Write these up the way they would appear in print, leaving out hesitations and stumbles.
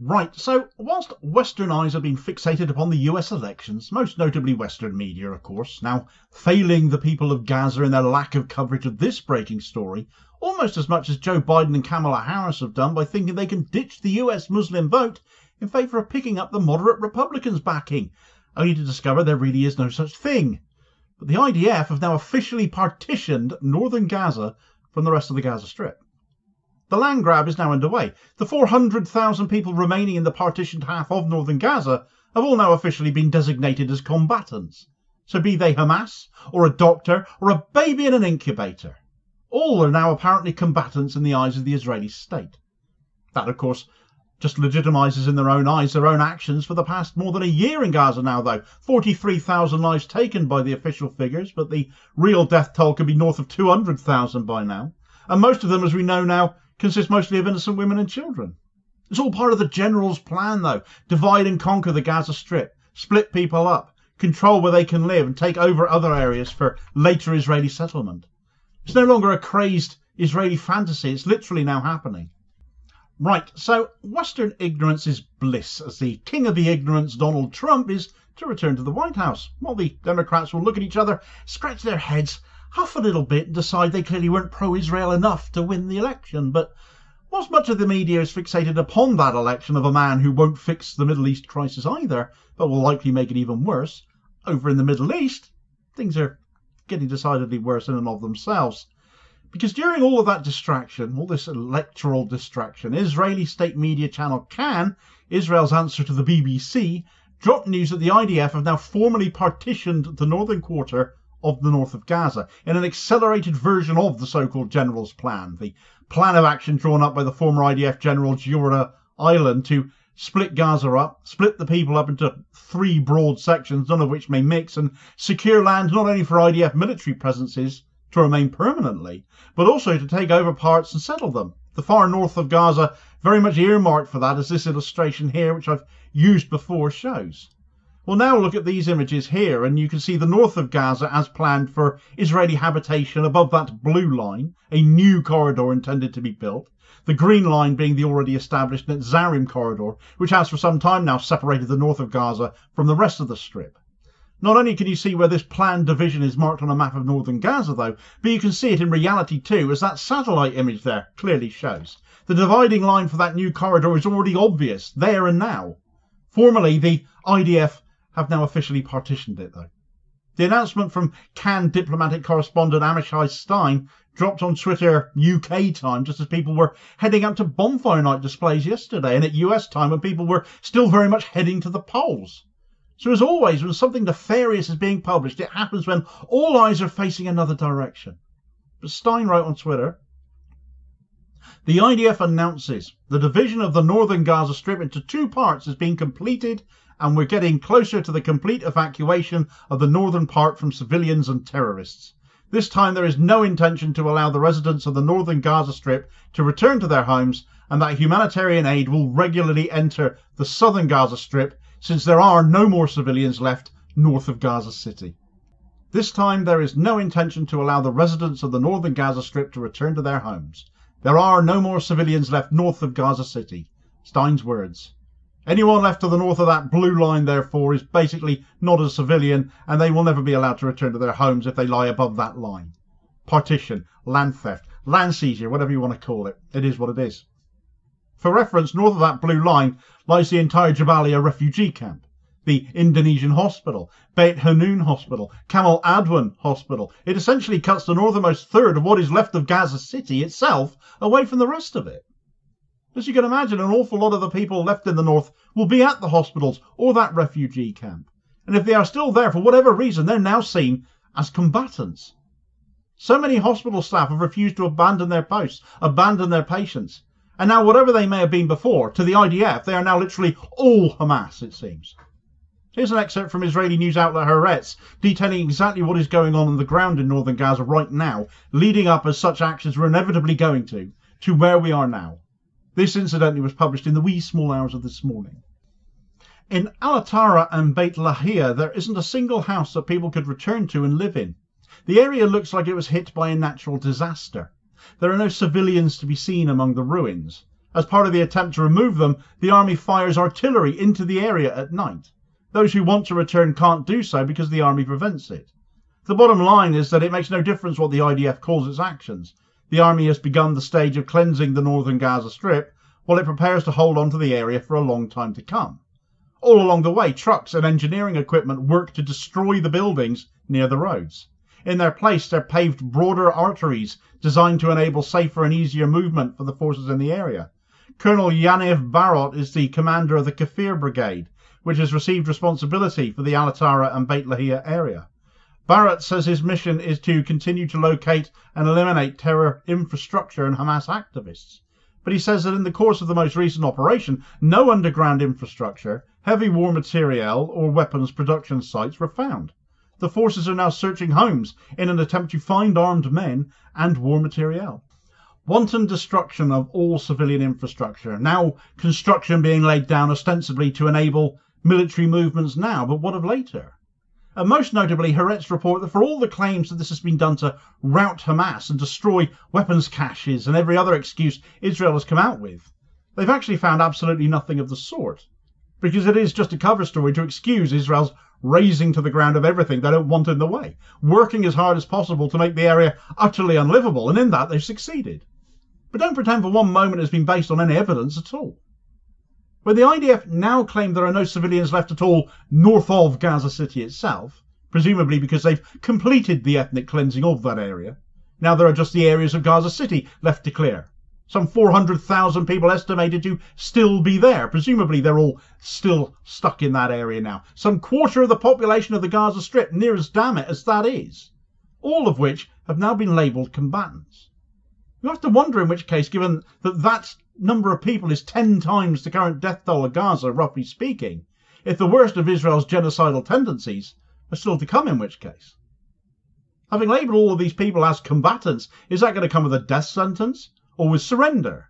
Right, so whilst Western eyes have been fixated upon the US elections, most notably Western media of course, now failing the people of Gaza in their lack of coverage of this breaking story, almost as much as Joe Biden and Kamala Harris have done by thinking they can ditch the US Muslim vote in favour of picking up the moderate Republicans' backing, only to discover there really is no such thing. But the IDF have now officially partitioned northern Gaza from the rest of the Gaza Strip. The land grab is now underway. The 400,000 people remaining in the partitioned half of northern Gaza have all now officially been designated as combatants. So be they Hamas, or a doctor, or a baby in an incubator. All are now apparently combatants in the eyes of the Israeli state. That, of course, just legitimises in their own eyes their own actions for the past more than a year in Gaza now, though. 43,000 lives taken by the official figures, but the real death toll could be north of 200,000 by now. And most of them, as we know now, consist mostly of innocent women and children. It's all part of the general's plan, though. Divide and conquer the Gaza Strip, split people up, control where they can live and take over other areas for later Israeli settlement. It's no longer a crazed Israeli fantasy, it's literally now happening. Right, so Western ignorance is bliss, as the king of the ignorance, Donald Trump, is to return to the White House, while the Democrats will look at each other, scratch their heads, huff a little bit and decide they clearly weren't pro-Israel enough to win the election. But whilst much of the media is fixated upon that election of a man who won't fix the Middle East crisis either, but will likely make it even worse, over in the Middle East, things are getting decidedly worse in and of themselves. Because during all of that distraction, all this electoral distraction, Israeli state media channel Kan, Israel's answer to the BBC, dropped news that the IDF have now formally partitioned the northern quarter of the north of Gaza in an accelerated version of the so-called general's plan, the plan of action drawn up by the former IDF general Giora Island to split Gaza up, split the people up into 3 broad sections, none of which may mix, and secure land not only for IDF military presences to remain permanently, but also to take over parts and settle them. The far north of Gaza very much earmarked for that, as this illustration here, which I've used before, shows. Well, now look at these images here, and you can see the north of Gaza as planned for Israeli habitation above that blue line, a new corridor intended to be built, the green line being the already established Netzarim corridor, which has for some time now separated the north of Gaza from the rest of the Strip. Not only can you see where this planned division is marked on a map of northern Gaza, though, but you can see it in reality too, as that satellite image there clearly shows. The dividing line for that new corridor is already obvious, there and now. Formally, the IDF have now officially partitioned it, though. The announcement from Kan diplomatic correspondent Amishai Stein dropped on Twitter UK time just as people were heading up to bonfire night displays yesterday, and at US time when people were still very much heading to the polls. So as always, when something nefarious is being published, it happens when all eyes are facing another direction. But Stein wrote on Twitter, "The IDF announces the division of the northern Gaza Strip into 2 parts has been completed, and we're getting closer to the complete evacuation of the northern part from civilians and terrorists. This time there is no intention to allow the residents of the northern Gaza Strip to return to their homes, and that humanitarian aid will regularly enter the southern Gaza Strip, since there are no more civilians left north of Gaza City. This time there is no intention to allow the residents of the northern Gaza Strip to return to their homes. There are no more civilians left north of Gaza City." Stein's words. Anyone left to the north of that blue line, therefore, is basically not a civilian, and they will never be allowed to return to their homes if they lie above that line. Partition, land theft, land seizure, whatever you want to call it. It is what it is. For reference, north of that blue line lies the entire Jabalia refugee camp, the Indonesian hospital, Beit Hanun hospital, Kamal Adwan hospital. It essentially cuts the northernmost third of what is left of Gaza City itself away from the rest of it. As you can imagine, an awful lot of the people left in the north will be at the hospitals or that refugee camp. And if they are still there for whatever reason, they're now seen as combatants. So many hospital staff have refused to abandon their posts, abandon their patients. And now, whatever they may have been before, to the IDF, they are now literally all Hamas, it seems. Here's an excerpt from Israeli news outlet Haaretz, detailing exactly what is going on the ground in northern Gaza right now, leading up, as such actions were inevitably going to where we are now. This, incidentally, was published in the wee small hours of this morning. In Al-Atara and Beit Lahia, there isn't a single house that people could return to and live in. The area looks like it was hit by a natural disaster. There are no civilians to be seen among the ruins. As part of the attempt to remove them, the army fires artillery into the area at night. Those who want to return can't do so because the army prevents it. The bottom line is that it makes no difference what the IDF calls its actions. The army has begun the stage of cleansing the northern Gaza Strip, while it prepares to hold on to the area for a long time to come. All along the way, trucks and engineering equipment work to destroy the buildings near the roads. In their place, they're paved broader arteries designed to enable safer and easier movement for the forces in the area. Colonel Yaniv Barot is the commander of the Kafir Brigade, which has received responsibility for the Al-Atara and Beit Lahia area. Barrett says his mission is to continue to locate and eliminate terror infrastructure and Hamas activists. But he says that in the course of the most recent operation, no underground infrastructure, heavy war materiel or weapons production sites were found. The forces are now searching homes in an attempt to find armed men and war materiel. Wanton destruction of all civilian infrastructure. Now construction being laid down ostensibly to enable military movements now, but what of later? And most notably, Haaretz report that for all the claims that this has been done to rout Hamas and destroy weapons caches and every other excuse Israel has come out with, they've actually found absolutely nothing of the sort. Because it is just a cover story to excuse Israel's razing to the ground of everything they don't want in the way, working as hard as possible to make the area utterly unlivable, and in that they've succeeded. But don't pretend for one moment it's been based on any evidence at all. When the IDF now claim there are no civilians left at all north of Gaza City itself, presumably because they've completed the ethnic cleansing of that area, now there are just the areas of Gaza City left to clear. Some 400,000 people estimated to still be there. Presumably they're all still stuck in that area now. Some quarter of the population of the Gaza Strip, near as damn it as that is. All of which have now been labelled combatants. You have to wonder in which case, given that that number of people is 10 times the current death toll of Gaza, roughly speaking, if the worst of Israel's genocidal tendencies are still to come, in which case. Having labelled all of these people as combatants, is that going to come with a death sentence or with surrender?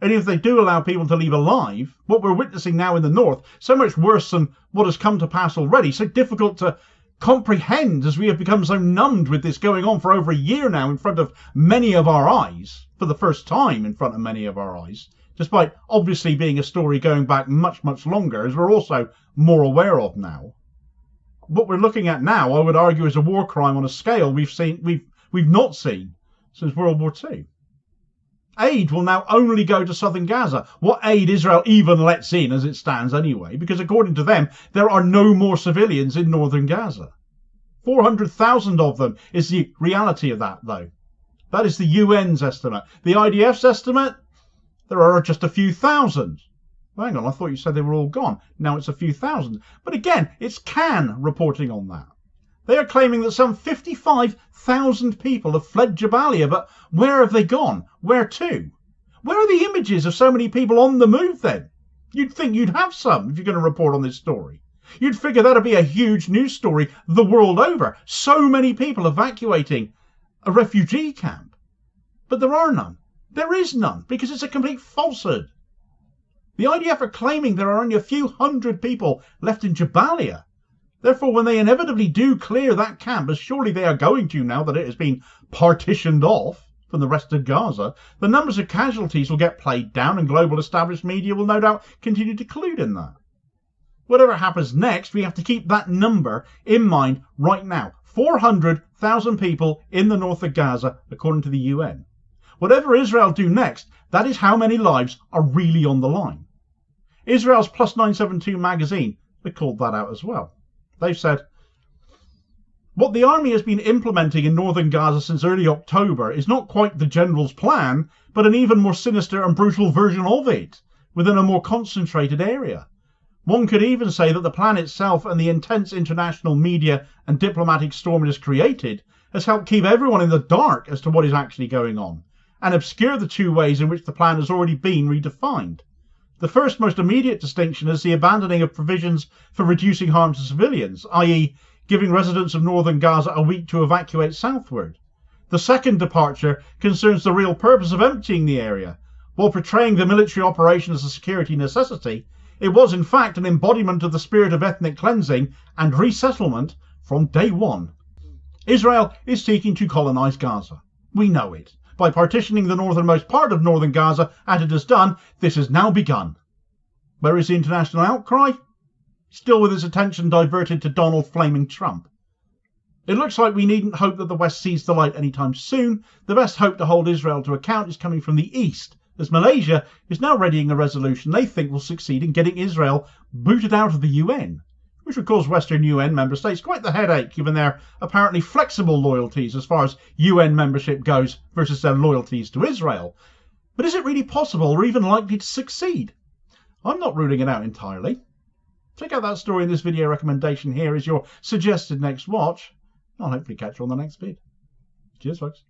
And if they do allow people to leave alive, what we're witnessing now in the north, so much worse than what has come to pass already, so difficult to comprehend as we have become so numbed with this going on for over a year now in front of many of our eyes, for the first time in front of many of our eyes, despite obviously being a story going back much, much longer, as we're also more aware of now. What we're looking at now, I would argue, is a war crime on a scale we've not seen since World War II. Aid will now only go to southern Gaza. What aid Israel even lets in as it stands anyway, because according to them, there are no more civilians in northern Gaza. 400,000 of them is the reality of that, though. That is the UN's estimate. The IDF's estimate, there are just a few thousand. Hang on, I thought you said they were all gone. Now it's a few thousand. But again, it's Cannes reporting on that. They are claiming that some 55,000 people have fled Jabalia, but where have they gone? Where to? Where are the images of so many people on the move then? You'd think you'd have some if you're going to report on this story. You'd figure that'd be a huge news story the world over. So many people evacuating a refugee camp. But there are none. There is none, because it's a complete falsehood. The IDF are claiming there are only a few hundred people left in Jabalia. Therefore, when they inevitably do clear that camp, as surely they are going to now that it has been partitioned off from the rest of Gaza, the numbers of casualties will get played down and global established media will no doubt continue to collude in that. Whatever happens next, we have to keep that number in mind right now. 400,000 people in the north of Gaza, according to the UN. Whatever Israel do next, that is how many lives are really on the line. Israel's Plus 972 magazine, they called that out as well. They've said, what the army has been implementing in northern Gaza since early October is not quite the general's plan, but an even more sinister and brutal version of it, within a more concentrated area. One could even say that the plan itself and the intense international media and diplomatic storm it has created has helped keep everyone in the dark as to what is actually going on, and obscure the two ways in which the plan has already been redefined. The first most immediate distinction is the abandoning of provisions for reducing harm to civilians, i.e. giving residents of northern Gaza a week to evacuate southward. The second departure concerns the real purpose of emptying the area. While portraying the military operation as a security necessity, it was in fact an embodiment of the spirit of ethnic cleansing and resettlement from day one. Israel is seeking to colonize Gaza. We know it. by partitioning the northernmost part of northern Gaza, and it has done, this has now begun. Where is the international outcry? Still with its attention diverted to Donald Flaming Trump. It looks like we needn't hope that the West sees the light anytime soon. The best hope to hold Israel to account is coming from the East, as Malaysia is now readying a resolution they think will succeed in getting Israel booted out of the UN, which would cause Western UN member states quite the headache given their apparently flexible loyalties as far as UN membership goes versus their loyalties to Israel. But is it really possible or even likely to succeed? I'm not ruling it out entirely. Check out that story in this video recommendation here as your suggested next watch. I'll hopefully catch you on the next vid. Cheers, folks.